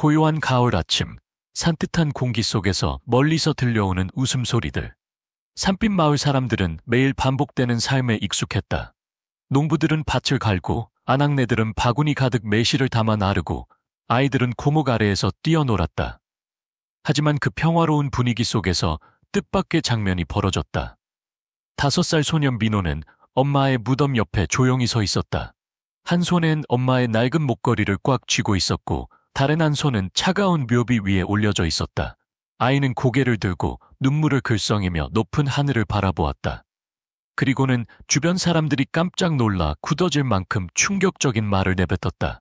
고요한 가을 아침, 산뜻한 공기 속에서 멀리서 들려오는 웃음소리들. 산빛 마을 사람들은 매일 반복되는 삶에 익숙했다. 농부들은 밭을 갈고, 아낙네들은 바구니 가득 매실을 담아 나르고, 아이들은 고목 아래에서 뛰어놀았다. 하지만 그 평화로운 분위기 속에서 뜻밖의 장면이 벌어졌다. 5살 소년 민호는 엄마의 무덤 옆에 조용히 서 있었다. 한 손엔 엄마의 낡은 목걸이를 꽉 쥐고 있었고, 다른 한 손은 차가운 묘비 위에 올려져 있었다. 아이는 고개를 들고 눈물을 글썽이며 높은 하늘을 바라보았다. 그리고는 주변 사람들이 깜짝 놀라 굳어질 만큼 충격적인 말을 내뱉었다.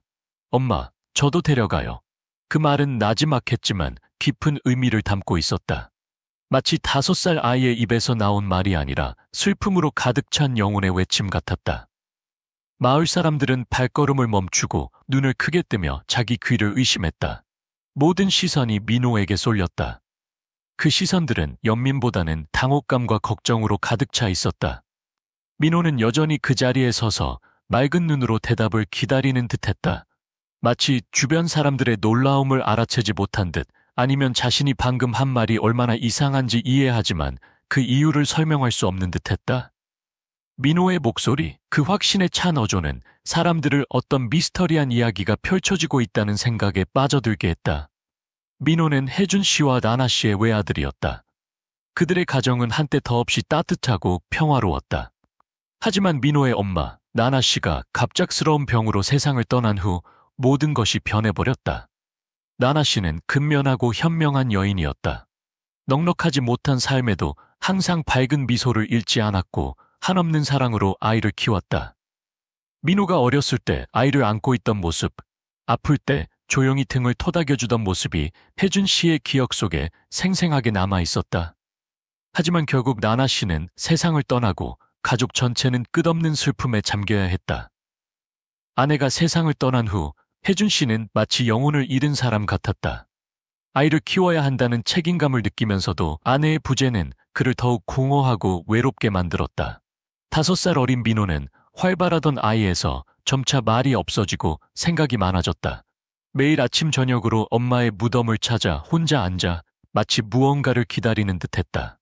엄마, 저도 데려가요. 그 말은 나지막했지만 깊은 의미를 담고 있었다. 마치 5살 아이의 입에서 나온 말이 아니라 슬픔으로 가득 찬 영혼의 외침 같았다. 마을 사람들은 발걸음을 멈추고 눈을 크게 뜨며 자기 귀를 의심했다. 모든 시선이 민호에게 쏠렸다. 그 시선들은 연민보다는 당혹감과 걱정으로 가득 차 있었다. 민호는 여전히 그 자리에 서서 맑은 눈으로 대답을 기다리는 듯했다. 마치 주변 사람들의 놀라움을 알아채지 못한 듯, 아니면 자신이 방금 한 말이 얼마나 이상한지 이해하지만 그 이유를 설명할 수 없는 듯했다. 민호의 목소리, 그 확신에 찬 어조는 사람들을 어떤 미스터리한 이야기가 펼쳐지고 있다는 생각에 빠져들게 했다. 민호는 혜준 씨와 나나 씨의 외아들이었다. 그들의 가정은 한때 더없이 따뜻하고 평화로웠다. 하지만 민호의 엄마, 나나 씨가 갑작스러운 병으로 세상을 떠난 후 모든 것이 변해버렸다. 나나 씨는 근면하고 현명한 여인이었다. 넉넉하지 못한 삶에도 항상 밝은 미소를 잃지 않았고 한없는 사랑으로 아이를 키웠다. 민호가 어렸을 때 아이를 안고 있던 모습, 아플 때 조용히 등을 토닥여주던 모습이 혜준 씨의 기억 속에 생생하게 남아 있었다. 하지만 결국 나나 씨는 세상을 떠나고 가족 전체는 끝없는 슬픔에 잠겨야 했다. 아내가 세상을 떠난 후 혜준 씨는 마치 영혼을 잃은 사람 같았다. 아이를 키워야 한다는 책임감을 느끼면서도 아내의 부재는 그를 더욱 공허하고 외롭게 만들었다. 5살 어린 민호는 활발하던 아이에서 점차 말이 없어지고 생각이 많아졌다. 매일 아침 저녁으로 엄마의 무덤을 찾아 혼자 앉아 마치 무언가를 기다리는 듯했다.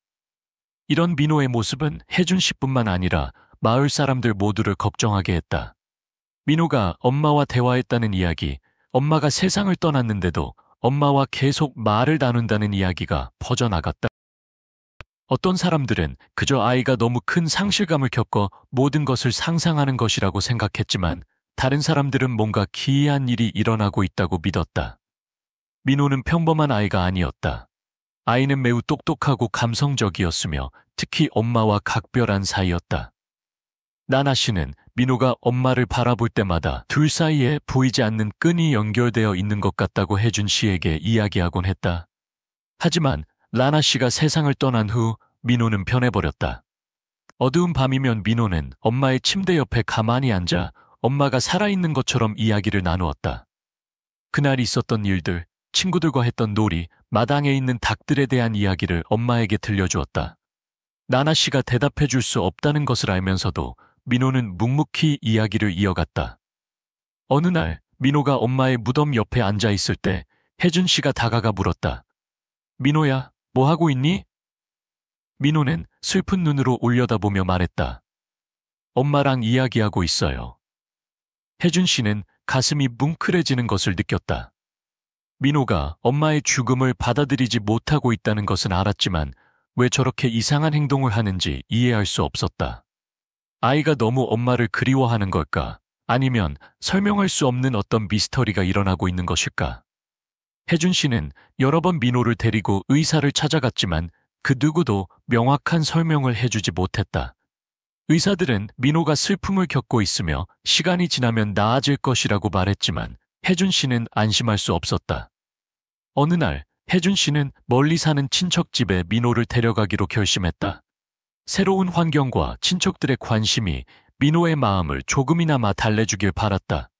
이런 민호의 모습은 혜준 씨뿐만 아니라 마을 사람들 모두를 걱정하게 했다. 민호가 엄마와 대화했다는 이야기, 엄마가 세상을 떠났는데도 엄마와 계속 말을 나눈다는 이야기가 퍼져나갔다. 어떤 사람들은 그저 아이가 너무 큰 상실감을 겪어 모든 것을 상상하는 것이라고 생각했지만, 다른 사람들은 뭔가 기이한 일이 일어나고 있다고 믿었다. 민호는 평범한 아이가 아니었다. 아이는 매우 똑똑하고 감성적이었으며 특히 엄마와 각별한 사이였다. 나나 씨는 민호가 엄마를 바라볼 때마다 둘 사이에 보이지 않는 끈이 연결되어 있는 것 같다고 혜준 씨에게 이야기하곤 했다. 하지만 나나 씨가 세상을 떠난 후 민호는 변해버렸다. 어두운 밤이면 민호는 엄마의 침대 옆에 가만히 앉아 엄마가 살아있는 것처럼 이야기를 나누었다. 그날 있었던 일들, 친구들과 했던 놀이, 마당에 있는 닭들에 대한 이야기를 엄마에게 들려주었다. 나나 씨가 대답해 줄 수 없다는 것을 알면서도 민호는 묵묵히 이야기를 이어갔다. 어느 날 민호가 엄마의 무덤 옆에 앉아 있을 때 혜준 씨가 다가가 물었다. 민호야, 뭐 하고 있니? 민호는 슬픈 눈으로 올려다보며 말했다. 엄마랑 이야기하고 있어요. 혜준 씨는 가슴이 뭉클해지는 것을 느꼈다. 민호가 엄마의 죽음을 받아들이지 못하고 있다는 것은 알았지만 왜 저렇게 이상한 행동을 하는지 이해할 수 없었다. 아이가 너무 엄마를 그리워하는 걸까? 아니면 설명할 수 없는 어떤 미스터리가 일어나고 있는 것일까? 혜준 씨는 여러 번 민호를 데리고 의사를 찾아갔지만 그 누구도 명확한 설명을 해주지 못했다. 의사들은 민호가 슬픔을 겪고 있으며 시간이 지나면 나아질 것이라고 말했지만 혜준 씨는 안심할 수 없었다. 어느 날 혜준 씨는 멀리 사는 친척 집에 민호를 데려가기로 결심했다. 새로운 환경과 친척들의 관심이 민호의 마음을 조금이나마 달래주길 바랐다.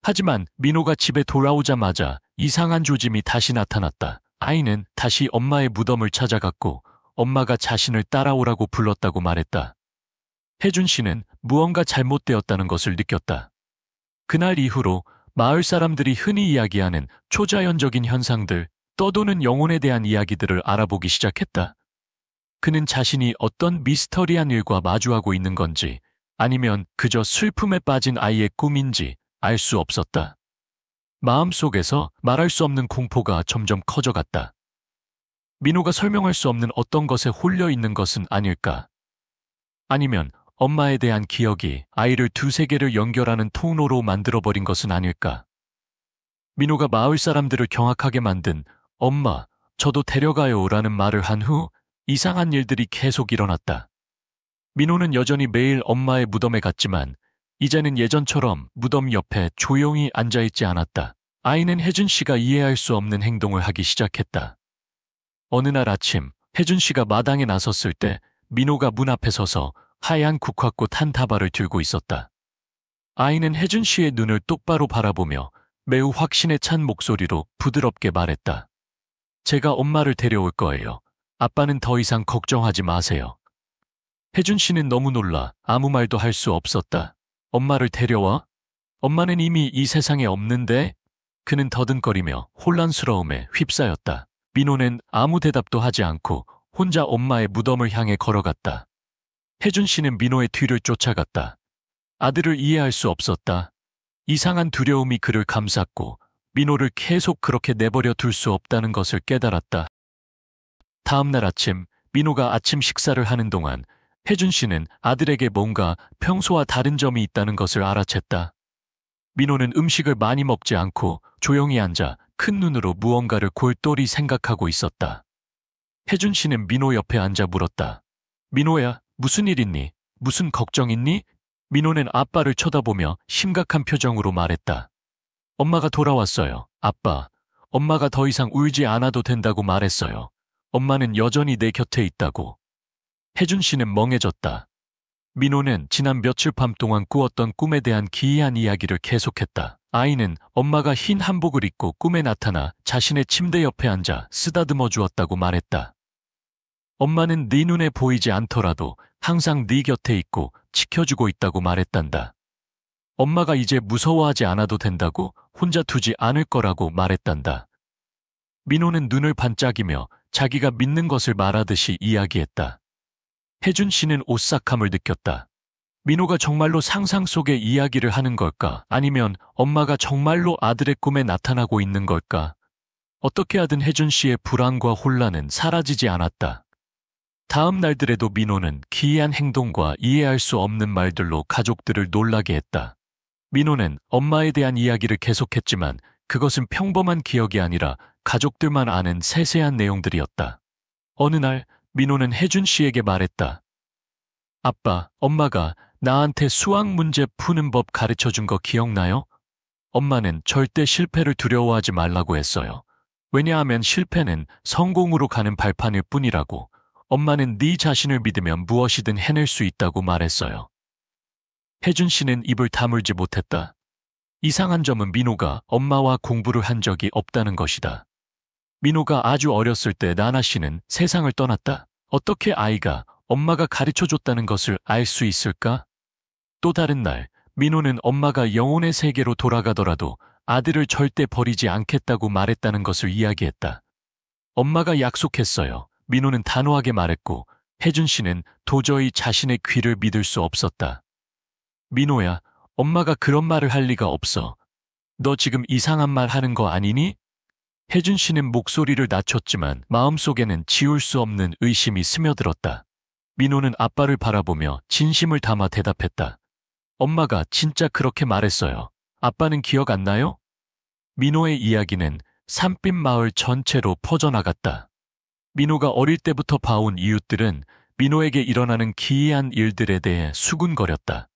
하지만 민호가 집에 돌아오자마자 이상한 조짐이 다시 나타났다. 아이는 다시 엄마의 무덤을 찾아갔고 엄마가 자신을 따라오라고 불렀다고 말했다. 혜준 씨는 무언가 잘못되었다는 것을 느꼈다. 그날 이후로 마을 사람들이 흔히 이야기하는 초자연적인 현상들, 떠도는 영혼에 대한 이야기들을 알아보기 시작했다. 그는 자신이 어떤 미스터리한 일과 마주하고 있는 건지 아니면 그저 슬픔에 빠진 아이의 꿈인지 알 수 없었다. 마음속에서 말할 수 없는 공포가 점점 커져갔다. 민호가 설명할 수 없는 어떤 것에 홀려 있는 것은 아닐까? 아니면 엄마에 대한 기억이 아이를 두세 개를 연결하는 통로로 만들어버린 것은 아닐까? 민호가 마을 사람들을 경악하게 만든 엄마, 저도 데려가요 라는 말을 한 후 이상한 일들이 계속 일어났다. 민호는 여전히 매일 엄마의 무덤에 갔지만 이제는 예전처럼 무덤 옆에 조용히 앉아있지 않았다. 아이는 혜준 씨가 이해할 수 없는 행동을 하기 시작했다. 어느 날 아침 혜준 씨가 마당에 나섰을 때 민호가 문 앞에 서서 하얀 국화꽃 한 다발을 들고 있었다. 아이는 혜준 씨의 눈을 똑바로 바라보며 매우 확신에 찬 목소리로 부드럽게 말했다. 제가 엄마를 데려올 거예요. 아빠는 더 이상 걱정하지 마세요. 혜준 씨는 너무 놀라 아무 말도 할 수 없었다. 엄마를 데려와? 엄마는 이미 이 세상에 없는데? 그는 더듬거리며 혼란스러움에 휩싸였다. 민호는 아무 대답도 하지 않고 혼자 엄마의 무덤을 향해 걸어갔다. 혜준 씨는 민호의 뒤를 쫓아갔다. 아들을 이해할 수 없었다. 이상한 두려움이 그를 감쌌고 민호를 계속 그렇게 내버려 둘 수 없다는 것을 깨달았다. 다음 날 아침 민호가 아침 식사를 하는 동안 혜준 씨는 아들에게 뭔가 평소와 다른 점이 있다는 것을 알아챘다. 민호는 음식을 많이 먹지 않고 조용히 앉아 큰 눈으로 무언가를 골똘히 생각하고 있었다. 혜준 씨는 민호 옆에 앉아 물었다. 민호야, 무슨 일 있니? 무슨 걱정 있니? 민호는 아빠를 쳐다보며 심각한 표정으로 말했다. 엄마가 돌아왔어요. 아빠, 엄마가 더 이상 울지 않아도 된다고 말했어요. 엄마는 여전히 내 곁에 있다고. 혜준 씨는 멍해졌다. 민호는 지난 며칠 밤 동안 꾸었던 꿈에 대한 기이한 이야기를 계속했다. 아이는 엄마가 흰 한복을 입고 꿈에 나타나 자신의 침대 옆에 앉아 쓰다듬어 주었다고 말했다. 엄마는 네 눈에 보이지 않더라도 항상 네 곁에 있고 지켜주고 있다고 말했단다. 엄마가 이제 무서워하지 않아도 된다고 혼자 두지 않을 거라고 말했단다. 민호는 눈을 반짝이며 자기가 믿는 것을 말하듯이 이야기했다. 혜준 씨는 오싹함을 느꼈다. 민호가 정말로 상상 속의 이야기를 하는 걸까? 아니면 엄마가 정말로 아들의 꿈에 나타나고 있는 걸까? 어떻게 하든 혜준 씨의 불안과 혼란은 사라지지 않았다. 다음 날들에도 민호는 기이한 행동과 이해할 수 없는 말들로 가족들을 놀라게 했다. 민호는 엄마에 대한 이야기를 계속했지만 그것은 평범한 기억이 아니라 가족들만 아는 세세한 내용들이었다. 어느 날 민호는 혜준 씨에게 말했다. 아빠, 엄마가 나한테 수학 문제 푸는 법 가르쳐 준 거 기억나요? 엄마는 절대 실패를 두려워하지 말라고 했어요. 왜냐하면 실패는 성공으로 가는 발판일 뿐이라고. 엄마는 네 자신을 믿으면 무엇이든 해낼 수 있다고 말했어요. 혜준 씨는 입을 다물지 못했다. 이상한 점은 민호가 엄마와 공부를 한 적이 없다는 것이다. 민호가 아주 어렸을 때 나나 씨는 세상을 떠났다. 어떻게 아이가 엄마가 가르쳐줬다는 것을 알 수 있을까? 또 다른 날, 민호는 엄마가 영혼의 세계로 돌아가더라도 아들을 절대 버리지 않겠다고 말했다는 것을 이야기했다. 엄마가 약속했어요. 민호는 단호하게 말했고 혜준 씨는 도저히 자신의 귀를 믿을 수 없었다. 민호야, 엄마가 그런 말을 할 리가 없어. 너 지금 이상한 말 하는 거 아니니? 혜준 씨는 목소리를 낮췄지만 마음속에는 지울 수 없는 의심이 스며들었다. 민호는 아빠를 바라보며 진심을 담아 대답했다. 엄마가 진짜 그렇게 말했어요. 아빠는 기억 안 나요? 민호의 이야기는 산빛 마을 전체로 퍼져나갔다. 민호가 어릴 때부터 봐온 이웃들은 민호에게 일어나는 기이한 일들에 대해 수군거렸다.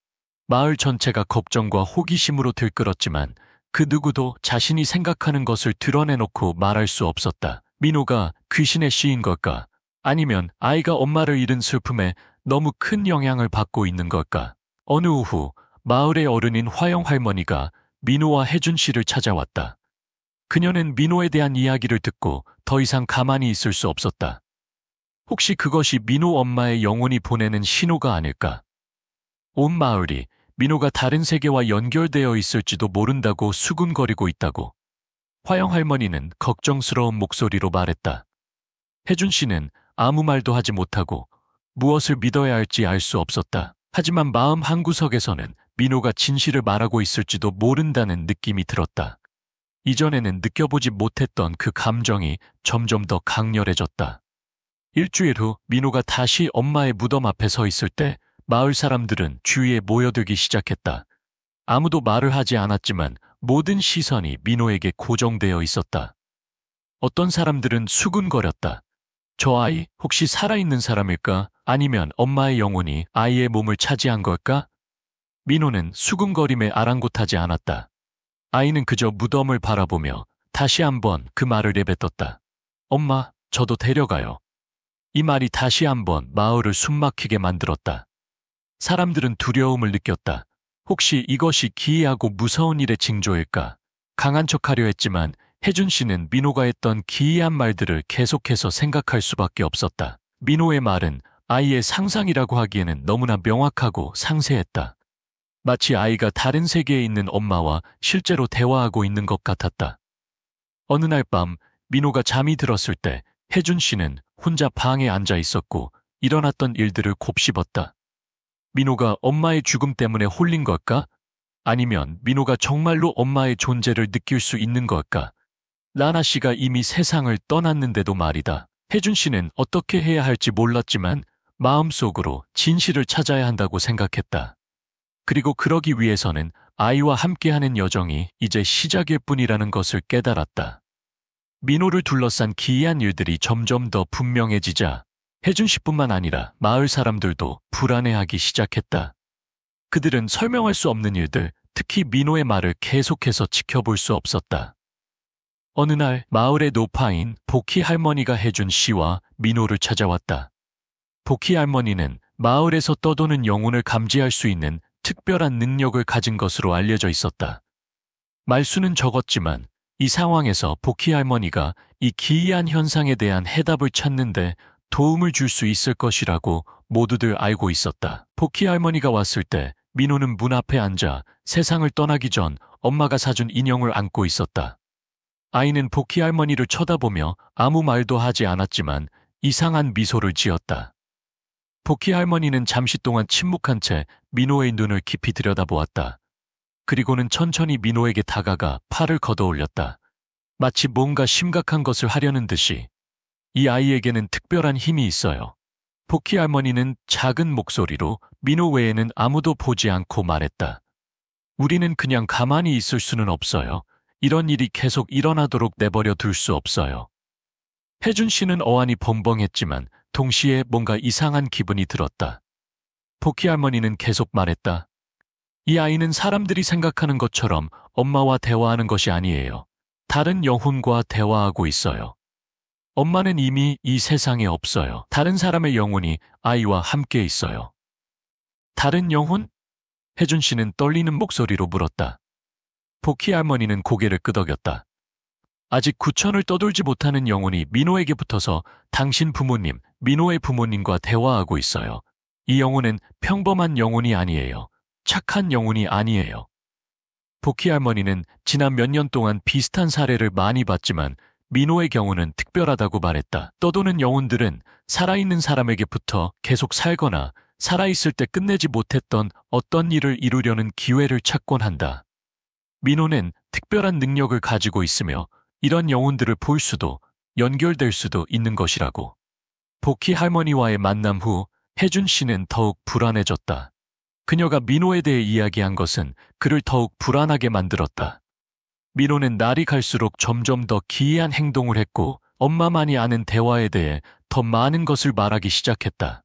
마을 전체가 걱정과 호기심으로 들끓었지만 그 누구도 자신이 생각하는 것을 드러내놓고 말할 수 없었다. 민호가 귀신에 씌인 걸까? 아니면 아이가 엄마를 잃은 슬픔에 너무 큰 영향을 받고 있는 걸까? 어느 오후 마을의 어른인 화영 할머니가 민호와 혜준 씨를 찾아왔다. 그녀는 민호에 대한 이야기를 듣고 더 이상 가만히 있을 수 없었다. 혹시 그것이 민호 엄마의 영혼이 보내는 신호가 아닐까? 온 마을이 민호가 다른 세계와 연결되어 있을지도 모른다고 수군거리고 있다고. 화영 할머니는 걱정스러운 목소리로 말했다. 혜준 씨는 아무 말도 하지 못하고 무엇을 믿어야 할지 알 수 없었다. 하지만 마음 한구석에서는 민호가 진실을 말하고 있을지도 모른다는 느낌이 들었다. 이전에는 느껴보지 못했던 그 감정이 점점 더 강렬해졌다. 일주일 후 민호가 다시 엄마의 무덤 앞에 서 있을 때 마을 사람들은 주위에 모여들기 시작했다. 아무도 말을 하지 않았지만 모든 시선이 민호에게 고정되어 있었다. 어떤 사람들은 수군거렸다. 저 아이 혹시 살아있는 사람일까? 아니면 엄마의 영혼이 아이의 몸을 차지한 걸까? 민호는 수군거림에 아랑곳하지 않았다. 아이는 그저 무덤을 바라보며 다시 한번 그 말을 내뱉었다. 엄마, 저도 데려가요. 이 말이 다시 한번 마을을 숨막히게 만들었다. 사람들은 두려움을 느꼈다. 혹시 이것이 기이하고 무서운 일의 징조일까? 강한 척하려 했지만 혜준 씨는 민호가 했던 기이한 말들을 계속해서 생각할 수밖에 없었다. 민호의 말은 아이의 상상이라고 하기에는 너무나 명확하고 상세했다. 마치 아이가 다른 세계에 있는 엄마와 실제로 대화하고 있는 것 같았다. 어느 날 밤 민호가 잠이 들었을 때 혜준 씨는 혼자 방에 앉아 있었고 일어났던 일들을 곱씹었다. 민호가 엄마의 죽음 때문에 홀린 걸까? 아니면 민호가 정말로 엄마의 존재를 느낄 수 있는 걸까? 라나 씨가 이미 세상을 떠났는데도 말이다. 혜준 씨는 어떻게 해야 할지 몰랐지만 마음속으로 진실을 찾아야 한다고 생각했다. 그리고 그러기 위해서는 아이와 함께하는 여정이 이제 시작일 뿐이라는 것을 깨달았다. 민호를 둘러싼 기이한 일들이 점점 더 분명해지자 혜준 씨뿐만 아니라 마을 사람들도 불안해하기 시작했다. 그들은 설명할 수 없는 일들, 특히 민호의 말을 계속해서 지켜볼 수 없었다. 어느 날 마을의 노파인 복희 할머니가 혜준 씨와 민호를 찾아왔다. 복희 할머니는 마을에서 떠도는 영혼을 감지할 수 있는 특별한 능력을 가진 것으로 알려져 있었다. 말수는 적었지만 이 상황에서 복희 할머니가 이 기이한 현상에 대한 해답을 찾는데 도움을 줄 수 있을 것이라고 모두들 알고 있었다. 복희 할머니가 왔을 때 민호는 문 앞에 앉아 세상을 떠나기 전 엄마가 사준 인형을 안고 있었다. 아이는 복희 할머니를 쳐다보며 아무 말도 하지 않았지만 이상한 미소를 지었다. 복희 할머니는 잠시 동안 침묵한 채 민호의 눈을 깊이 들여다보았다. 그리고는 천천히 민호에게 다가가 팔을 걷어올렸다. 마치 뭔가 심각한 것을 하려는 듯이. 이 아이에게는 특별한 힘이 있어요. 복희 할머니는 작은 목소리로 민호 외에는 아무도 보지 않고 말했다. 우리는 그냥 가만히 있을 수는 없어요. 이런 일이 계속 일어나도록 내버려 둘 수 없어요. 혜준 씨는 어안이 벙벙했지만 동시에 뭔가 이상한 기분이 들었다. 복희 할머니는 계속 말했다. 이 아이는 사람들이 생각하는 것처럼 엄마와 대화하는 것이 아니에요. 다른 영혼과 대화하고 있어요. 엄마는 이미 이 세상에 없어요. 다른 사람의 영혼이 아이와 함께 있어요. 다른 영혼? 혜준 씨는 떨리는 목소리로 물었다. 복희 할머니는 고개를 끄덕였다. 아직 구천을 떠돌지 못하는 영혼이 민호에게 붙어서 당신 부모님, 민호의 부모님과 대화하고 있어요. 이 영혼은 평범한 영혼이 아니에요. 착한 영혼이 아니에요. 복희 할머니는 지난 몇 년 동안 비슷한 사례를 많이 봤지만 민호의 경우는 특별하다고 말했다. 떠도는 영혼들은 살아있는 사람에게 붙어 계속 살거나 살아있을 때 끝내지 못했던 어떤 일을 이루려는 기회를 찾곤 한다. 민호는 특별한 능력을 가지고 있으며 이런 영혼들을 볼 수도 연결될 수도 있는 것이라고. 복희 할머니와의 만남 후 혜준 씨는 더욱 불안해졌다. 그녀가 민호에 대해 이야기한 것은 그를 더욱 불안하게 만들었다. 민호는 날이 갈수록 점점 더 기이한 행동을 했고 엄마만이 아는 대화에 대해 더 많은 것을 말하기 시작했다.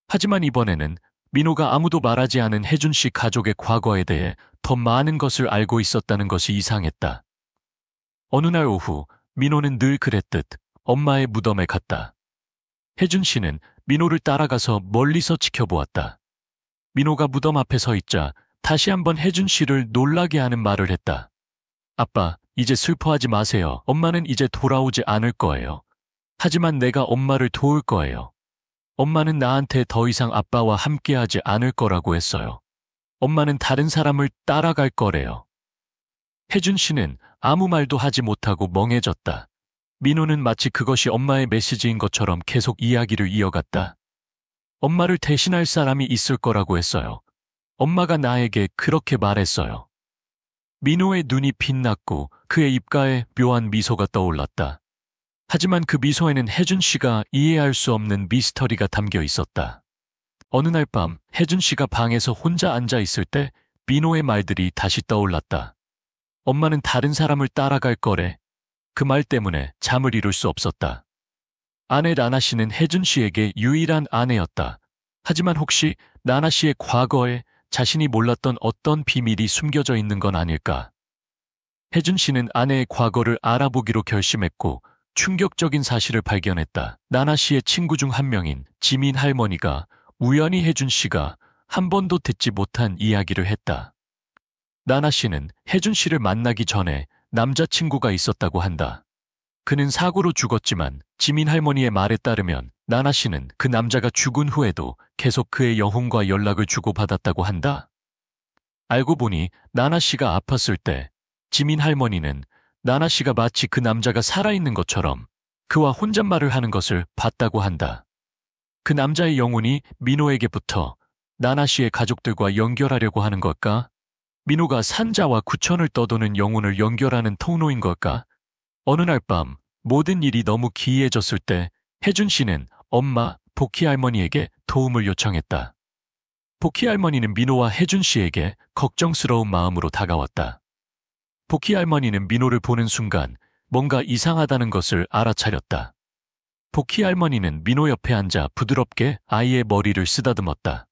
하지만 이번에는 민호가 아무도 말하지 않은 혜준 씨 가족의 과거에 대해 더 많은 것을 알고 있었다는 것이 이상했다. 어느 날 오후 민호는 늘 그랬듯 엄마의 무덤에 갔다. 혜준 씨는 민호를 따라가서 멀리서 지켜보았다. 민호가 무덤 앞에 서 있자 다시 한번 혜준 씨를 놀라게 하는 말을 했다. 아빠, 이제 슬퍼하지 마세요. 엄마는 이제 돌아오지 않을 거예요. 하지만 내가 엄마를 도울 거예요. 엄마는 나한테 더 이상 아빠와 함께하지 않을 거라고 했어요. 엄마는 다른 사람을 따라갈 거래요. 혜준 씨는 아무 말도 하지 못하고 멍해졌다. 민호는 마치 그것이 엄마의 메시지인 것처럼 계속 이야기를 이어갔다. 엄마를 대신할 사람이 있을 거라고 했어요. 엄마가 나에게 그렇게 말했어요. 민호의 눈이 빛났고 그의 입가에 묘한 미소가 떠올랐다. 하지만 그 미소에는 혜준 씨가 이해할 수 없는 미스터리가 담겨 있었다. 어느 날 밤 혜준 씨가 방에서 혼자 앉아 있을 때 민호의 말들이 다시 떠올랐다. 엄마는 다른 사람을 따라갈 거래. 그 말 때문에 잠을 이룰 수 없었다. 아내 라나 씨는 혜준 씨에게 유일한 아내였다. 하지만 혹시 라나 씨의 과거에 자신이 몰랐던 어떤 비밀이 숨겨져 있는 건 아닐까? 혜준 씨는 아내의 과거를 알아보기로 결심했고 충격적인 사실을 발견했다. 라나 씨의 친구 중 한 명인 지민 할머니가 우연히 혜준 씨가 한 번도 듣지 못한 이야기를 했다. 라나 씨는 혜준 씨를 만나기 전에 남자친구가 있었다고 한다. 그는 사고로 죽었지만 지민 할머니의 말에 따르면 라나 씨는 그 남자가 죽은 후에도 계속 그의 영혼과 연락을 주고받았다고 한다. 알고 보니 라나 씨가 아팠을 때 지민 할머니는 라나 씨가 마치 그 남자가 살아있는 것처럼 그와 혼잣말을 하는 것을 봤다고 한다. 그 남자의 영혼이 민호에게부터 라나 씨의 가족들과 연결하려고 하는 걸까? 민호가 산자와 구천을 떠도는 영혼을 연결하는 통로인 걸까? 어느 날 밤 모든 일이 너무 기이해졌을 때 혜준 씨는 엄마 복희 할머니에게 도움을 요청했다. 복희 할머니는 민호와 혜준 씨에게 걱정스러운 마음으로 다가왔다. 복희 할머니는 민호를 보는 순간 뭔가 이상하다는 것을 알아차렸다. 복희 할머니는 민호 옆에 앉아 부드럽게 아이의 머리를 쓰다듬었다.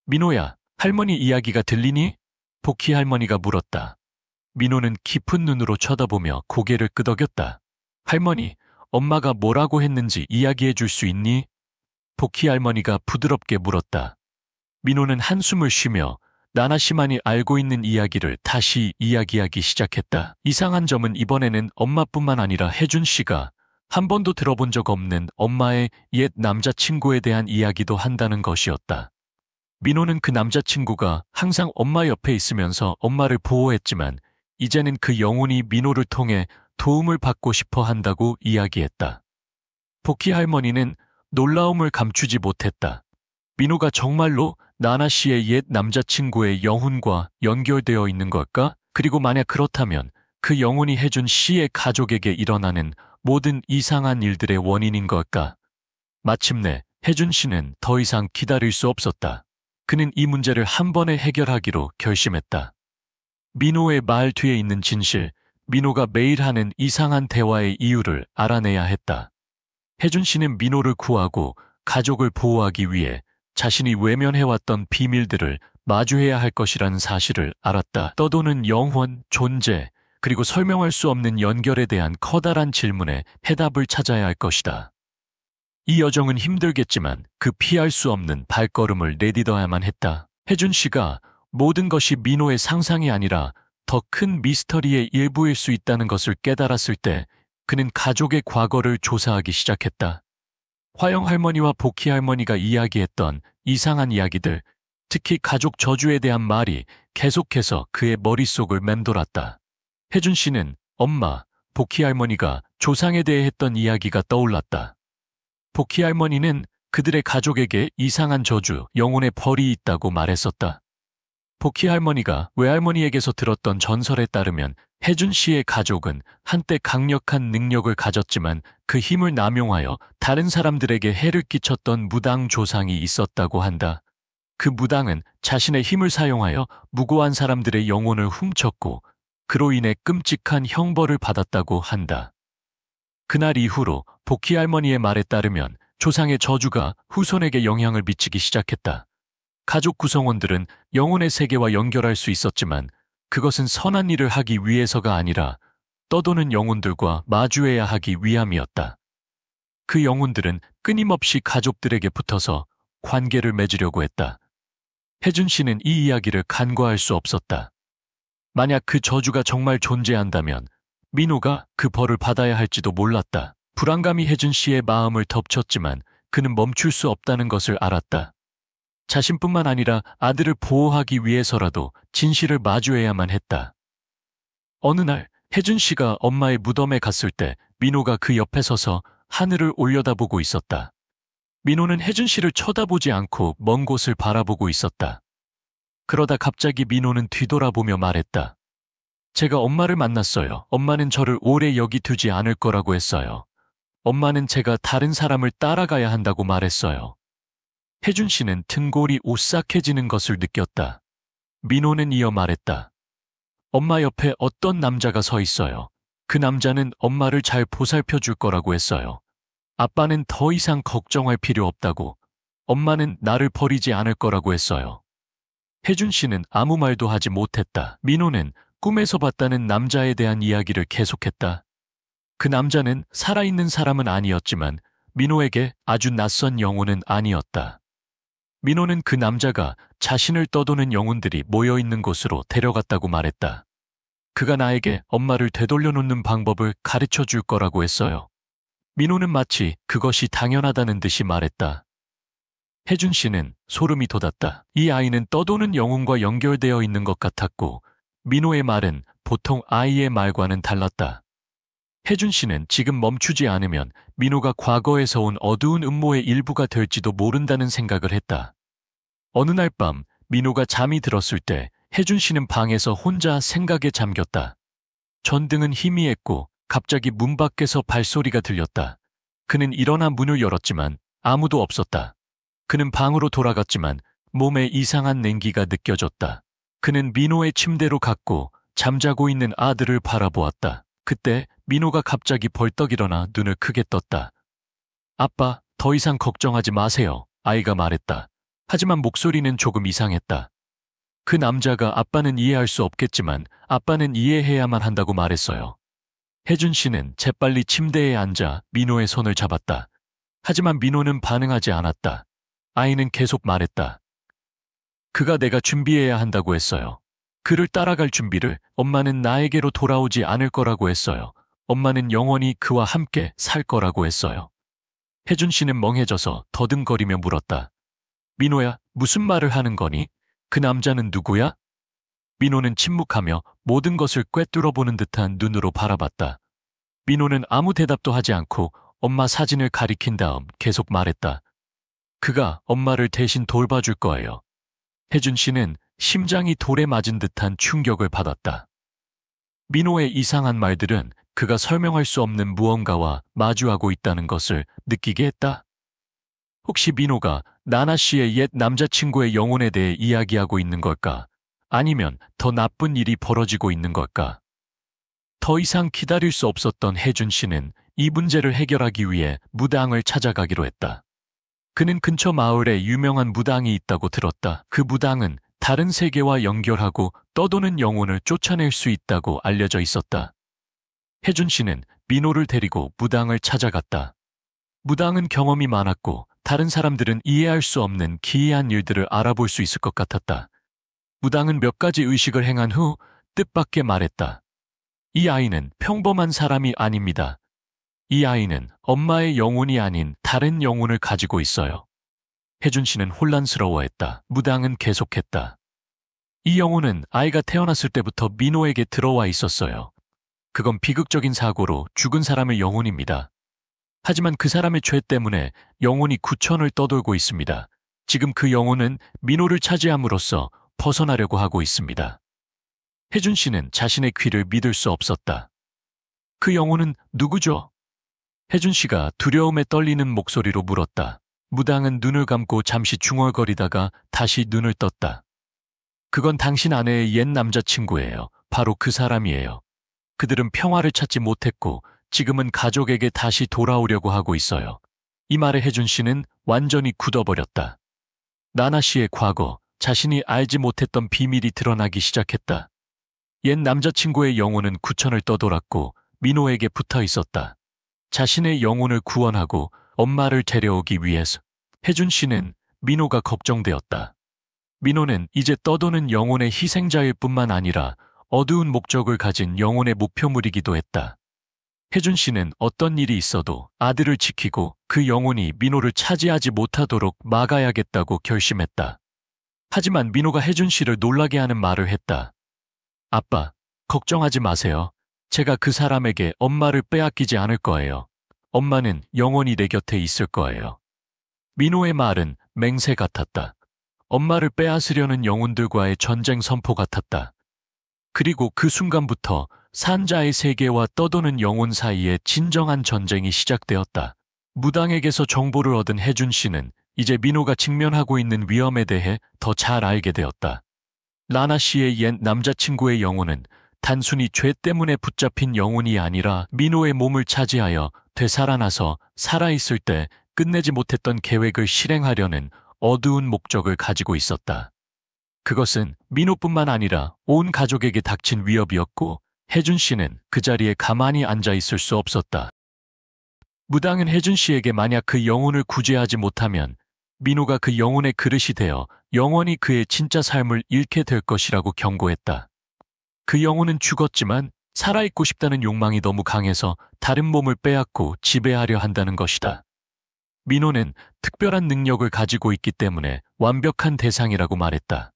민호야, 할머니 이야기가 들리니? 복희 할머니가 물었다. 민호는 깊은 눈으로 쳐다보며 고개를 끄덕였다. 할머니, 엄마가 뭐라고 했는지 이야기해 줄 수 있니? 복희 할머니가 부드럽게 물었다. 민호는 한숨을 쉬며 라나 씨만이 알고 있는 이야기를 다시 이야기하기 시작했다. 이상한 점은 이번에는 엄마뿐만 아니라 혜준 씨가 한 번도 들어본 적 없는 엄마의 옛 남자친구에 대한 이야기도 한다는 것이었다. 민호는 그 남자친구가 항상 엄마 옆에 있으면서 엄마를 보호했지만 이제는 그 영혼이 민호를 통해 도움을 받고 싶어 한다고 이야기했다. 복희 할머니는 놀라움을 감추지 못했다. 민호가 정말로 라나 씨의 옛 남자친구의 영혼과 연결되어 있는 걸까? 그리고 만약 그렇다면 그 영혼이 혜준 씨의 가족에게 일어나는 모든 이상한 일들의 원인인 걸까? 마침내 혜준 씨는 더 이상 기다릴 수 없었다. 그는 이 문제를 한 번에 해결하기로 결심했다. 민호의 말 뒤에 있는 진실, 민호가 매일 하는 이상한 대화의 이유를 알아내야 했다. 혜준 씨는 민호를 구하고 가족을 보호하기 위해 자신이 외면해왔던 비밀들을 마주해야 할 것이라는 사실을 알았다. 떠도는 영혼, 존재, 그리고 설명할 수 없는 연결에 대한 커다란 질문에 해답을 찾아야 할 것이다. 이 여정은 힘들겠지만 그 피할 수 없는 발걸음을 내딛어야만 했다. 혜준 씨가 모든 것이 민호의 상상이 아니라 더 큰 미스터리의 일부일 수 있다는 것을 깨달았을 때 그는 가족의 과거를 조사하기 시작했다. 화영 할머니와 복희 할머니가 이야기했던 이상한 이야기들, 특히 가족 저주에 대한 말이 계속해서 그의 머릿속을 맴돌았다. 혜준 씨는 엄마, 복희 할머니가 조상에 대해 했던 이야기가 떠올랐다. 복희 할머니는 그들의 가족에게 이상한 저주, 영혼의 벌이 있다고 말했었다. 복희 할머니가 외할머니에게서 들었던 전설에 따르면 혜준 씨의 가족은 한때 강력한 능력을 가졌지만 그 힘을 남용하여 다른 사람들에게 해를 끼쳤던 무당 조상이 있었다고 한다. 그 무당은 자신의 힘을 사용하여 무고한 사람들의 영혼을 훔쳤고 그로 인해 끔찍한 형벌을 받았다고 한다. 그날 이후로 복희 할머니의 말에 따르면 조상의 저주가 후손에게 영향을 미치기 시작했다. 가족 구성원들은 영혼의 세계와 연결할 수 있었지만 그것은 선한 일을 하기 위해서가 아니라 떠도는 영혼들과 마주해야 하기 위함이었다. 그 영혼들은 끊임없이 가족들에게 붙어서 관계를 맺으려고 했다. 혜준 씨는 이 이야기를 간과할 수 없었다. 만약 그 저주가 정말 존재한다면 민호가 그 벌을 받아야 할지도 몰랐다. 불안감이 혜준 씨의 마음을 덮쳤지만 그는 멈출 수 없다는 것을 알았다. 자신뿐만 아니라 아들을 보호하기 위해서라도 진실을 마주해야만 했다. 어느 날 혜준 씨가 엄마의 무덤에 갔을 때 민호가 그 옆에 서서 하늘을 올려다보고 있었다. 민호는 혜준 씨를 쳐다보지 않고 먼 곳을 바라보고 있었다. 그러다 갑자기 민호는 뒤돌아보며 말했다. 제가 엄마를 만났어요. 엄마는 저를 오래 여기 두지 않을 거라고 했어요. 엄마는 제가 다른 사람을 따라가야 한다고 말했어요. 혜준 씨는 등골이 오싹해지는 것을 느꼈다. 민호는 이어 말했다. 엄마 옆에 어떤 남자가 서 있어요. 그 남자는 엄마를 잘 보살펴 줄 거라고 했어요. 아빠는 더 이상 걱정할 필요 없다고. 엄마는 나를 버리지 않을 거라고 했어요. 혜준 씨는 아무 말도 하지 못했다. 민호는 꿈에서 봤다는 남자에 대한 이야기를 계속했다. 그 남자는 살아있는 사람은 아니었지만 민호에게 아주 낯선 영혼은 아니었다. 민호는 그 남자가 자신을 떠도는 영혼들이 모여있는 곳으로 데려갔다고 말했다. 그가 나에게 엄마를 되돌려 놓는 방법을 가르쳐 줄 거라고 했어요. 민호는 마치 그것이 당연하다는 듯이 말했다. 혜준 씨는 소름이 돋았다. 이 아이는 떠도는 영혼과 연결되어 있는 것 같았고 민호의 말은 보통 아이의 말과는 달랐다. 혜준 씨는 지금 멈추지 않으면 민호가 과거에서 온 어두운 음모의 일부가 될지도 모른다는 생각을 했다. 어느 날 밤 민호가 잠이 들었을 때 혜준 씨는 방에서 혼자 생각에 잠겼다. 전등은 희미했고 갑자기 문 밖에서 발소리가 들렸다. 그는 일어나 문을 열었지만 아무도 없었다. 그는 방으로 돌아갔지만 몸에 이상한 냉기가 느껴졌다. 그는 민호의 침대로 갔고 잠자고 있는 아들을 바라보았다. 그때 민호가 갑자기 벌떡 일어나 눈을 크게 떴다. 아빠, 더 이상 걱정하지 마세요. 아이가 말했다. 하지만 목소리는 조금 이상했다. 그 남자가 아빠는 이해할 수 없겠지만 아빠는 이해해야만 한다고 말했어요. 혜준 씨는 재빨리 침대에 앉아 민호의 손을 잡았다. 하지만 민호는 반응하지 않았다. 아이는 계속 말했다. 그가 내가 준비해야 한다고 했어요. 그를 따라갈 준비를. 엄마는 나에게로 돌아오지 않을 거라고 했어요. 엄마는 영원히 그와 함께 살 거라고 했어요. 혜준 씨는 멍해져서 더듬거리며 물었다. 민호야, 무슨 말을 하는 거니? 그 남자는 누구야? 민호는 침묵하며 모든 것을 꿰뚫어보는 듯한 눈으로 바라봤다. 민호는 아무 대답도 하지 않고 엄마 사진을 가리킨 다음 계속 말했다. 그가 엄마를 대신 돌봐줄 거예요. 혜준 씨는 심장이 돌에 맞은 듯한 충격을 받았다. 민호의 이상한 말들은 그가 설명할 수 없는 무언가와 마주하고 있다는 것을 느끼게 했다. 혹시 민호가 나나 씨의 옛 남자친구의 영혼에 대해 이야기하고 있는 걸까? 아니면 더 나쁜 일이 벌어지고 있는 걸까? 더 이상 기다릴 수 없었던 혜준 씨는 이 문제를 해결하기 위해 무당을 찾아가기로 했다. 그는 근처 마을에 유명한 무당이 있다고 들었다. 그 무당은 다른 세계와 연결하고 떠도는 영혼을 쫓아낼 수 있다고 알려져 있었다. 혜준 씨는 민호를 데리고 무당을 찾아갔다. 무당은 경험이 많았고 다른 사람들은 이해할 수 없는 기이한 일들을 알아볼 수 있을 것 같았다. 무당은 몇 가지 의식을 행한 후 뜻밖의 말했다. 이 아이는 평범한 사람이 아닙니다. 이 아이는 엄마의 영혼이 아닌 다른 영혼을 가지고 있어요. 혜준 씨는 혼란스러워했다. 무당은 계속했다. 이 영혼은 아이가 태어났을 때부터 민호에게 들어와 있었어요. 그건 비극적인 사고로 죽은 사람의 영혼입니다. 하지만 그 사람의 죄 때문에 영혼이 구천을 떠돌고 있습니다. 지금 그 영혼은 민호를 차지함으로써 벗어나려고 하고 있습니다. 혜준 씨는 자신의 귀를 믿을 수 없었다. 그 영혼은 누구죠? 혜준 씨가 두려움에 떨리는 목소리로 물었다. 무당은 눈을 감고 잠시 중얼거리다가 다시 눈을 떴다. 그건 당신 아내의 옛 남자친구예요. 바로 그 사람이에요. 그들은 평화를 찾지 못했고 지금은 가족에게 다시 돌아오려고 하고 있어요. 이 말에 혜준 씨는 완전히 굳어버렸다. 나나 씨의 과거, 자신이 알지 못했던 비밀이 드러나기 시작했다. 옛 남자친구의 영혼은 구천을 떠돌았고 민호에게 붙어 있었다. 자신의 영혼을 구원하고 엄마를 데려오기 위해서. 혜준 씨는 민호가 걱정되었다. 민호는 이제 떠도는 영혼의 희생자일 뿐만 아니라 어두운 목적을 가진 영혼의 목표물이기도 했다. 혜준 씨는 어떤 일이 있어도 아들을 지키고 그 영혼이 민호를 차지하지 못하도록 막아야겠다고 결심했다. 하지만 민호가 혜준 씨를 놀라게 하는 말을 했다. 아빠, 걱정하지 마세요. 제가 그 사람에게 엄마를 빼앗기지 않을 거예요. 엄마는 영원히 내 곁에 있을 거예요. 민호의 말은 맹세 같았다. 엄마를 빼앗으려는 영혼들과의 전쟁 선포 같았다. 그리고 그 순간부터 산자의 세계와 떠도는 영혼 사이에 진정한 전쟁이 시작되었다. 무당에게서 정보를 얻은 혜준 씨는 이제 민호가 직면하고 있는 위험에 대해 더 잘 알게 되었다. 라나 씨의 옛 남자친구의 영혼은 단순히 죄 때문에 붙잡힌 영혼이 아니라 민호의 몸을 차지하여 되살아나서 살아있을 때 끝내지 못했던 계획을 실행하려는 어두운 목적을 가지고 있었다. 그것은 민호뿐만 아니라 온 가족에게 닥친 위협이었고 혜준 씨는 그 자리에 가만히 앉아 있을 수 없었다. 무당은 혜준 씨에게 만약 그 영혼을 구제하지 못하면 민호가 그 영혼의 그릇이 되어 영원히 그의 진짜 삶을 잃게 될 것이라고 경고했다. 그 영혼은 죽었지만 살아있고 싶다는 욕망이 너무 강해서 다른 몸을 빼앗고 지배하려 한다는 것이다. 민호는 특별한 능력을 가지고 있기 때문에 완벽한 대상이라고 말했다.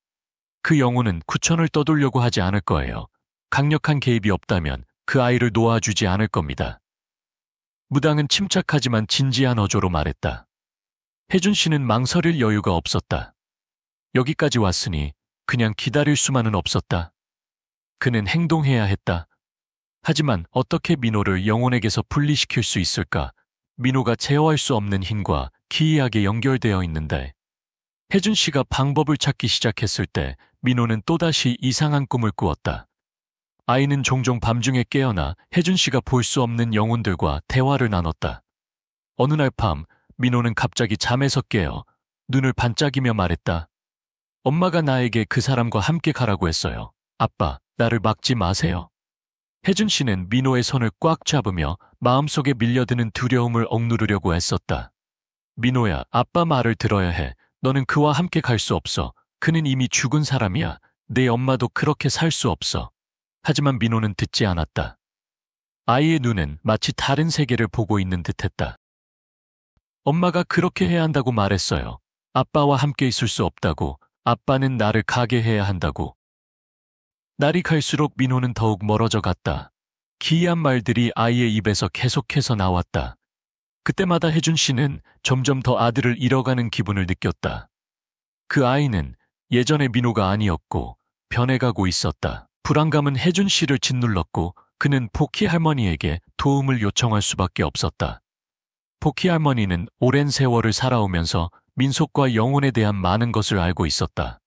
그 영혼은 구천을 떠돌려고 하지 않을 거예요. 강력한 개입이 없다면 그 아이를 놓아주지 않을 겁니다. 무당은 침착하지만 진지한 어조로 말했다. 혜준 씨는 망설일 여유가 없었다. 여기까지 왔으니 그냥 기다릴 수만은 없었다. 그는 행동해야 했다. 하지만 어떻게 민호를 영혼에게서 분리시킬 수 있을까? 민호가 제어할 수 없는 힘과 기이하게 연결되어 있는데 혜준 씨가 방법을 찾기 시작했을 때 민호는 또다시 이상한 꿈을 꾸었다. 아이는 종종 밤중에 깨어나 혜준 씨가 볼 수 없는 영혼들과 대화를 나눴다. 어느 날 밤 민호는 갑자기 잠에서 깨어 눈을 반짝이며 말했다. 엄마가 나에게 그 사람과 함께 가라고 했어요. 아빠, 나를 막지 마세요. 혜준 씨는 민호의 손을 꽉 잡으며 마음속에 밀려드는 두려움을 억누르려고 애썼다. 민호야, 아빠 말을 들어야 해. 너는 그와 함께 갈 수 없어. 그는 이미 죽은 사람이야. 내 엄마도 그렇게 살 수 없어. 하지만 민호는 듣지 않았다. 아이의 눈은 마치 다른 세계를 보고 있는 듯했다. 엄마가 그렇게 해야 한다고 말했어요. 아빠와 함께 있을 수 없다고. 아빠는 나를 가게 해야 한다고. 날이 갈수록 민호는 더욱 멀어져 갔다. 기이한 말들이 아이의 입에서 계속해서 나왔다. 그때마다 혜준 씨는 점점 더 아들을 잃어가는 기분을 느꼈다. 그 아이는 예전의 민호가 아니었고 변해가고 있었다. 불안감은 혜준 씨를 짓눌렀고 그는 포키 할머니에게 도움을 요청할 수밖에 없었다. 포키 할머니는 오랜 세월을 살아오면서 민속과 영혼에 대한 많은 것을 알고 있었다.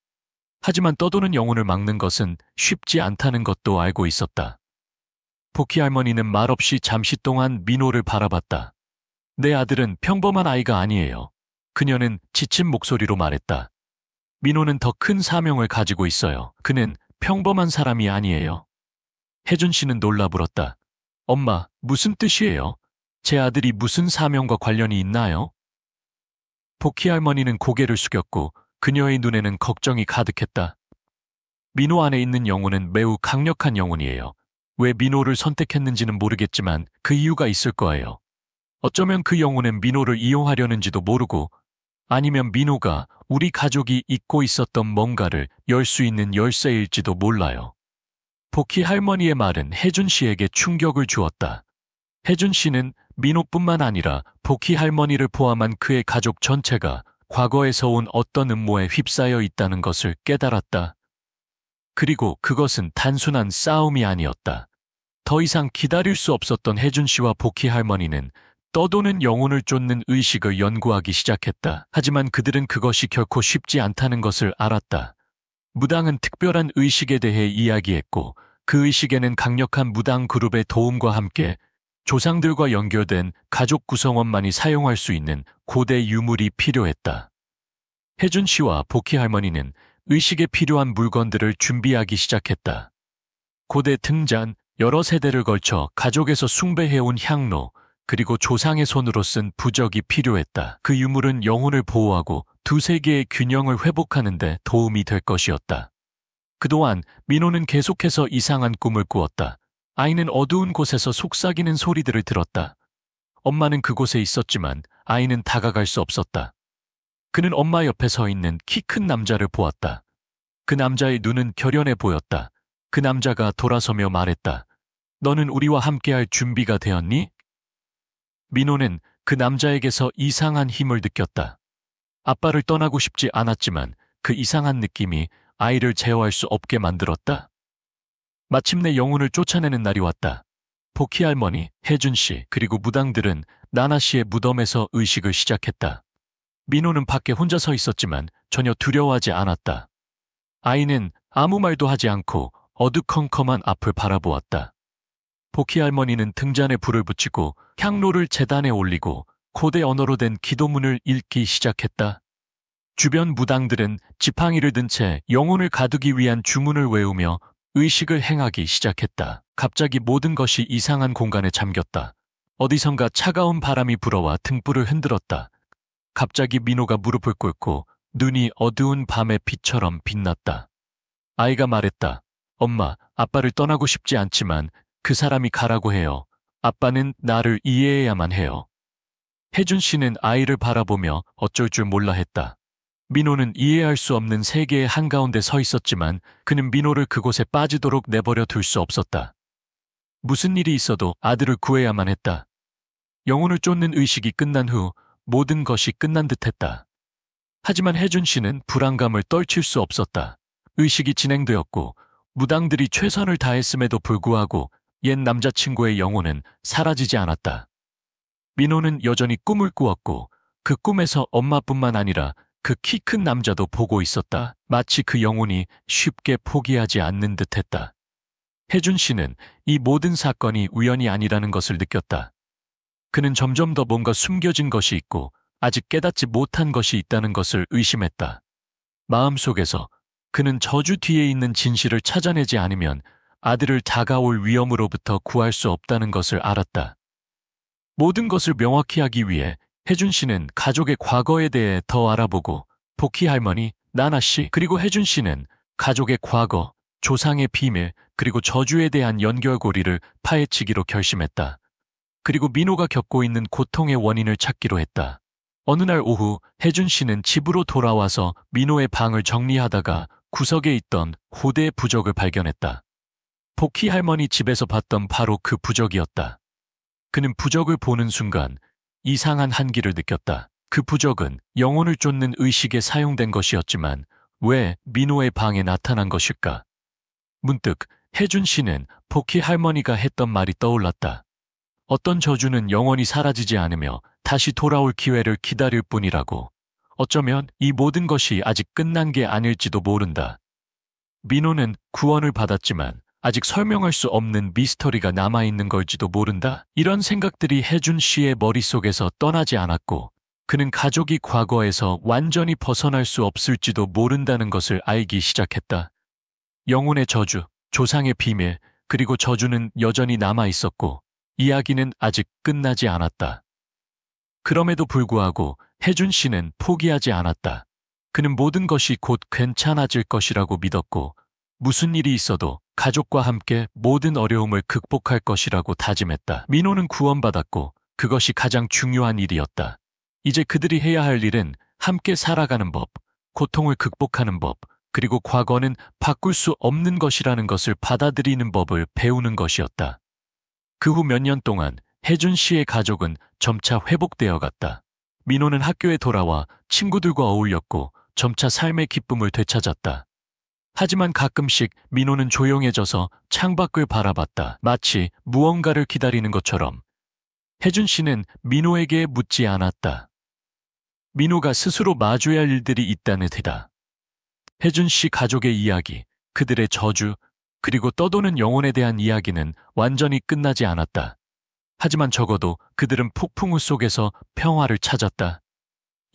하지만 떠도는 영혼을 막는 것은 쉽지 않다는 것도 알고 있었다. 포키 할머니는 말없이 잠시 동안 민호를 바라봤다. 내 아들은 평범한 아이가 아니에요. 그녀는 지친 목소리로 말했다. 민호는 더 큰 사명을 가지고 있어요. 그는 평범한 사람이 아니에요. 혜준 씨는 놀라 물었다. 엄마, 무슨 뜻이에요? 제 아들이 무슨 사명과 관련이 있나요? 포키 할머니는 고개를 숙였고 그녀의 눈에는 걱정이 가득했다. 민호 안에 있는 영혼은 매우 강력한 영혼이에요. 왜 민호를 선택했는지는 모르겠지만 그 이유가 있을 거예요. 어쩌면 그 영혼은 민호를 이용하려는지도 모르고 아니면 민호가 우리 가족이 잊고 있었던 뭔가를 열 수 있는 열쇠일지도 몰라요. 포키 할머니의 말은 혜준 씨에게 충격을 주었다. 혜준 씨는 민호뿐만 아니라 포키 할머니를 포함한 그의 가족 전체가 과거에서 온 어떤 음모에 휩싸여 있다는 것을 깨달았다. 그리고 그것은 단순한 싸움이 아니었다. 더 이상 기다릴 수 없었던 혜준 씨와 포키 할머니는 떠도는 영혼을 쫓는 의식을 연구하기 시작했다. 하지만 그들은 그것이 결코 쉽지 않다는 것을 알았다. 무당은 특별한 의식에 대해 이야기했고 그 의식에는 강력한 무당 그룹의 도움과 함께 조상들과 연결된 가족 구성원만이 사용할 수 있는 고대 유물이 필요했다. 혜준 씨와 보키 할머니는 의식에 필요한 물건들을 준비하기 시작했다. 고대 등잔, 여러 세대를 걸쳐 가족에서 숭배해온 향로, 그리고 조상의 손으로 쓴 부적이 필요했다. 그 유물은 영혼을 보호하고 두 세계의 균형을 회복하는 데 도움이 될 것이었다. 그동안 민호는 계속해서 이상한 꿈을 꾸었다. 아이는 어두운 곳에서 속삭이는 소리들을 들었다. 엄마는 그곳에 있었지만 아이는 다가갈 수 없었다. 그는 엄마 옆에 서 있는 키 큰 남자를 보았다. 그 남자의 눈은 결연해 보였다. 그 남자가 돌아서며 말했다. 너는 우리와 함께할 준비가 되었니? 민호는 그 남자에게서 이상한 힘을 느꼈다. 아빠를 떠나고 싶지 않았지만 그 이상한 느낌이 아이를 제어할 수 없게 만들었다. 마침내 영혼을 쫓아내는 날이 왔다. 복희 할머니, 혜준 씨, 그리고 무당들은 나나 씨의 무덤에서 의식을 시작했다. 민호는 밖에 혼자 서 있었지만 전혀 두려워하지 않았다. 아이는 아무 말도 하지 않고 어두컴컴한 앞을 바라보았다. 복희 할머니는 등잔에 불을 붙이고 향로를 제단에 올리고 고대 언어로 된 기도문을 읽기 시작했다. 주변 무당들은 지팡이를 든 채 영혼을 가두기 위한 주문을 외우며 의식을 행하기 시작했다. 갑자기 모든 것이 이상한 공간에 잠겼다. 어디선가 차가운 바람이 불어와 등불을 흔들었다. 갑자기 민호가 무릎을 꿇고 눈이 어두운 밤의 빛처럼 빛났다. 아이가 말했다. 엄마, 아빠를 떠나고 싶지 않지만 그 사람이 가라고 해요. 아빠는 나를 이해해야만 해요. 혜준 씨는 아이를 바라보며 어쩔 줄 몰라 했다. 민호는 이해할 수 없는 세계의 한가운데 서 있었지만 그는 민호를 그곳에 빠지도록 내버려 둘 수 없었다. 무슨 일이 있어도 아들을 구해야만 했다. 영혼을 쫓는 의식이 끝난 후 모든 것이 끝난 듯했다. 하지만 혜준 씨는 불안감을 떨칠 수 없었다. 의식이 진행되었고 무당들이 최선을 다했음에도 불구하고 옛 남자친구의 영혼은 사라지지 않았다. 민호는 여전히 꿈을 꾸었고 그 꿈에서 엄마뿐만 아니라 그 키 큰 남자도 보고 있었다. 마치 그 영혼이 쉽게 포기하지 않는 듯했다. 혜준 씨는 이 모든 사건이 우연이 아니라는 것을 느꼈다. 그는 점점 더 뭔가 숨겨진 것이 있고 아직 깨닫지 못한 것이 있다는 것을 의심했다. 마음속에서 그는 저주 뒤에 있는 진실을 찾아내지 않으면 아들을 다가올 위험으로부터 구할 수 없다는 것을 알았다. 모든 것을 명확히 하기 위해 혜준 씨는 가족의 과거에 대해 더 알아보고 복희 할머니, 나나 씨, 그리고 혜준 씨는 가족의 과거, 조상의 비밀, 그리고 저주에 대한 연결고리를 파헤치기로 결심했다. 그리고 민호가 겪고 있는 고통의 원인을 찾기로 했다. 어느 날 오후 혜준 씨는 집으로 돌아와서 민호의 방을 정리하다가 구석에 있던 호대 부적을 발견했다. 복희 할머니 집에서 봤던 바로 그 부적이었다. 그는 부적을 보는 순간 이상한 한기를 느꼈다. 그 부적은 영혼을 쫓는 의식에 사용된 것이었지만 왜 민호의 방에 나타난 것일까? 문득 혜준 씨는 복희 할머니가 했던 말이 떠올랐다. 어떤 저주는 영원히 사라지지 않으며 다시 돌아올 기회를 기다릴 뿐이라고. 어쩌면 이 모든 것이 아직 끝난 게 아닐지도 모른다. 민호는 구원을 받았지만 아직 설명할 수 없는 미스터리가 남아있는 걸지도 모른다. 이런 생각들이 혜준 씨의 머릿속에서 떠나지 않았고 그는 가족이 과거에서 완전히 벗어날 수 없을지도 모른다는 것을 알기 시작했다. 영혼의 저주, 조상의 비밀, 그리고 저주는 여전히 남아있었고 이야기는 아직 끝나지 않았다. 그럼에도 불구하고 혜준 씨는 포기하지 않았다. 그는 모든 것이 곧 괜찮아질 것이라고 믿었고 무슨 일이 있어도 가족과 함께 모든 어려움을 극복할 것이라고 다짐했다. 민호는 구원받았고 그것이 가장 중요한 일이었다. 이제 그들이 해야 할 일은 함께 살아가는 법, 고통을 극복하는 법, 그리고 과거는 바꿀 수 없는 것이라는 것을 받아들이는 법을 배우는 것이었다. 그 후 몇 년 동안 혜준 씨의 가족은 점차 회복되어 갔다. 민호는 학교에 돌아와 친구들과 어울렸고 점차 삶의 기쁨을 되찾았다. 하지만 가끔씩 민호는 조용해져서 창밖을 바라봤다. 마치 무언가를 기다리는 것처럼. 혜준 씨는 민호에게 묻지 않았다. 민호가 스스로 마주해야 할 일들이 있다는 데다. 혜준 씨 가족의 이야기, 그들의 저주, 그리고 떠도는 영혼에 대한 이야기는 완전히 끝나지 않았다. 하지만 적어도 그들은 폭풍우 속에서 평화를 찾았다.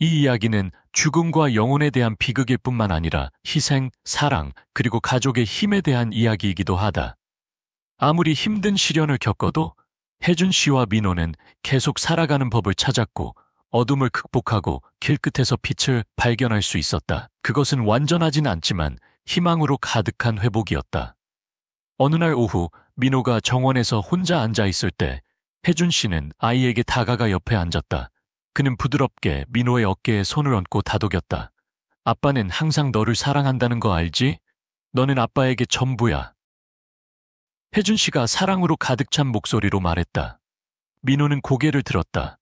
이 이야기는 죽음과 영혼에 대한 비극일 뿐만 아니라 희생, 사랑, 그리고 가족의 힘에 대한 이야기이기도 하다. 아무리 힘든 시련을 겪어도 혜준 씨와 민호는 계속 살아가는 법을 찾았고 어둠을 극복하고 길끝에서 빛을 발견할 수 있었다. 그것은 완전하진 않지만 희망으로 가득한 회복이었다. 어느 날 오후 민호가 정원에서 혼자 앉아 있을 때 혜준 씨는 아이에게 다가가 옆에 앉았다. 그는 부드럽게 민호의 어깨에 손을 얹고 다독였다. 아빠는 항상 너를 사랑한다는 거 알지? 너는 아빠에게 전부야. 혜준 씨가 사랑으로 가득 찬 목소리로 말했다. 민호는 고개를 들었다.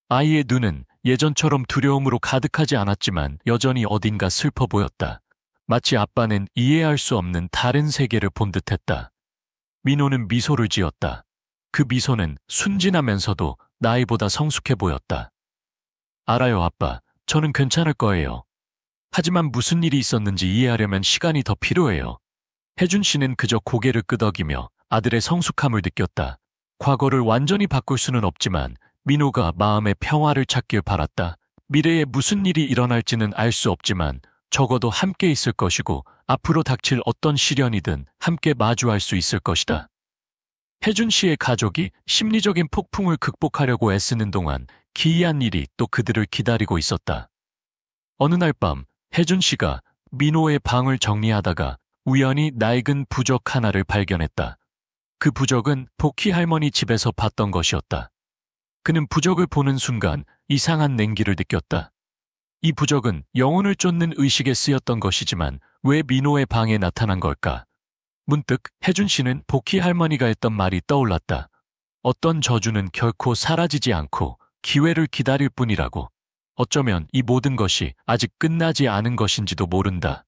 아이의 눈은 예전처럼 두려움으로 가득하지 않았지만 여전히 어딘가 슬퍼 보였다. 마치 아빠는 이해할 수 없는 다른 세계를 본 듯했다. 민호는 미소를 지었다. 그 미소는 순진하면서도 나이보다 성숙해 보였다. 알아요, 아빠. 저는 괜찮을 거예요. 하지만 무슨 일이 있었는지 이해하려면 시간이 더 필요해요. 혜준 씨는 그저 고개를 끄덕이며 아들의 성숙함을 느꼈다. 과거를 완전히 바꿀 수는 없지만 민호가 마음의 평화를 찾길 바랐다. 미래에 무슨 일이 일어날지는 알 수 없지만 적어도 함께 있을 것이고 앞으로 닥칠 어떤 시련이든 함께 마주할 수 있을 것이다. 혜준 씨의 가족이 심리적인 폭풍을 극복하려고 애쓰는 동안 기이한 일이 또 그들을 기다리고 있었다. 어느 날 밤 혜준 씨가 민호의 방을 정리하다가 우연히 낡은 부적 하나를 발견했다. 그 부적은 복희 할머니 집에서 봤던 것이었다. 그는 부적을 보는 순간 이상한 냉기를 느꼈다. 이 부적은 영혼을 쫓는 의식에 쓰였던 것이지만 왜 민호의 방에 나타난 걸까? 문득 혜준 씨는 복희 할머니가 했던 말이 떠올랐다. 어떤 저주는 결코 사라지지 않고 기회를 기다릴 뿐이라고. 어쩌면 이 모든 것이 아직 끝나지 않은 것인지도 모른다.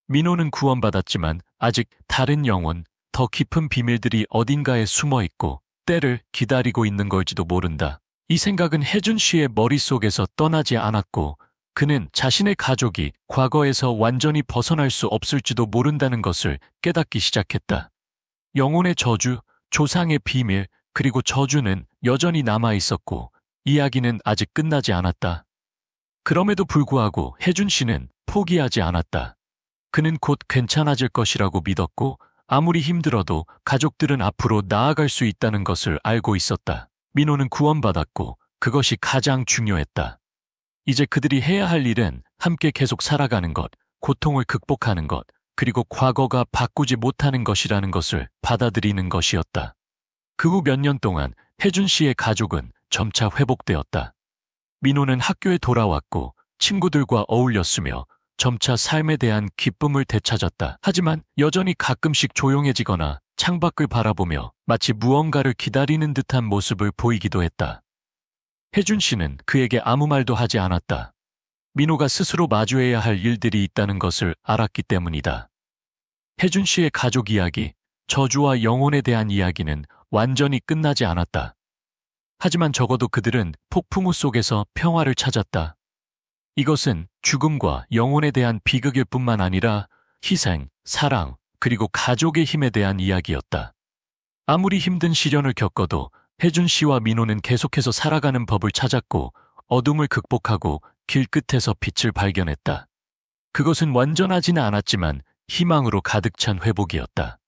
민호는 구원받았지만 아직 다른 영혼, 더 깊은 비밀들이 어딘가에 숨어 있고 때를 기다리고 있는 걸지도 모른다. 이 생각은 혜준 씨의 머릿속에서 떠나지 않았고 그는 자신의 가족이 과거에서 완전히 벗어날 수 없을지도 모른다는 것을 깨닫기 시작했다. 영혼의 저주, 조상의 비밀, 그리고 저주는 여전히 남아 있었고 이야기는 아직 끝나지 않았다. 그럼에도 불구하고 혜준 씨는 포기하지 않았다. 그는 곧 괜찮아질 것이라고 믿었고 아무리 힘들어도 가족들은 앞으로 나아갈 수 있다는 것을 알고 있었다. 민호는 구원받았고 그것이 가장 중요했다. 이제 그들이 해야 할 일은 함께 계속 살아가는 것, 고통을 극복하는 것, 그리고 과거가 바꾸지 못하는 것이라는 것을 받아들이는 것이었다. 그 후 몇 년 동안 혜준 씨의 가족은 점차 회복되었다. 민호는 학교에 돌아왔고 친구들과 어울렸으며 점차 삶에 대한 기쁨을 되찾았다. 하지만 여전히 가끔씩 조용해지거나 창밖을 바라보며 마치 무언가를 기다리는 듯한 모습을 보이기도 했다. 혜준 씨는 그에게 아무 말도 하지 않았다. 민호가 스스로 마주해야 할 일들이 있다는 것을 알았기 때문이다. 혜준 씨의 가족 이야기, 저주와 영혼에 대한 이야기는 완전히 끝나지 않았다. 하지만 적어도 그들은 폭풍우 속에서 평화를 찾았다. 이것은 죽음과 영혼에 대한 비극일 뿐만 아니라 희생, 사랑, 그리고 가족의 힘에 대한 이야기였다. 아무리 힘든 시련을 겪어도 혜준 씨와 민호는 계속해서 살아가는 법을 찾았고 어둠을 극복하고 길 끝에서 빛을 발견했다. 그것은 완전하지는 않았지만 희망으로 가득 찬 회복이었다.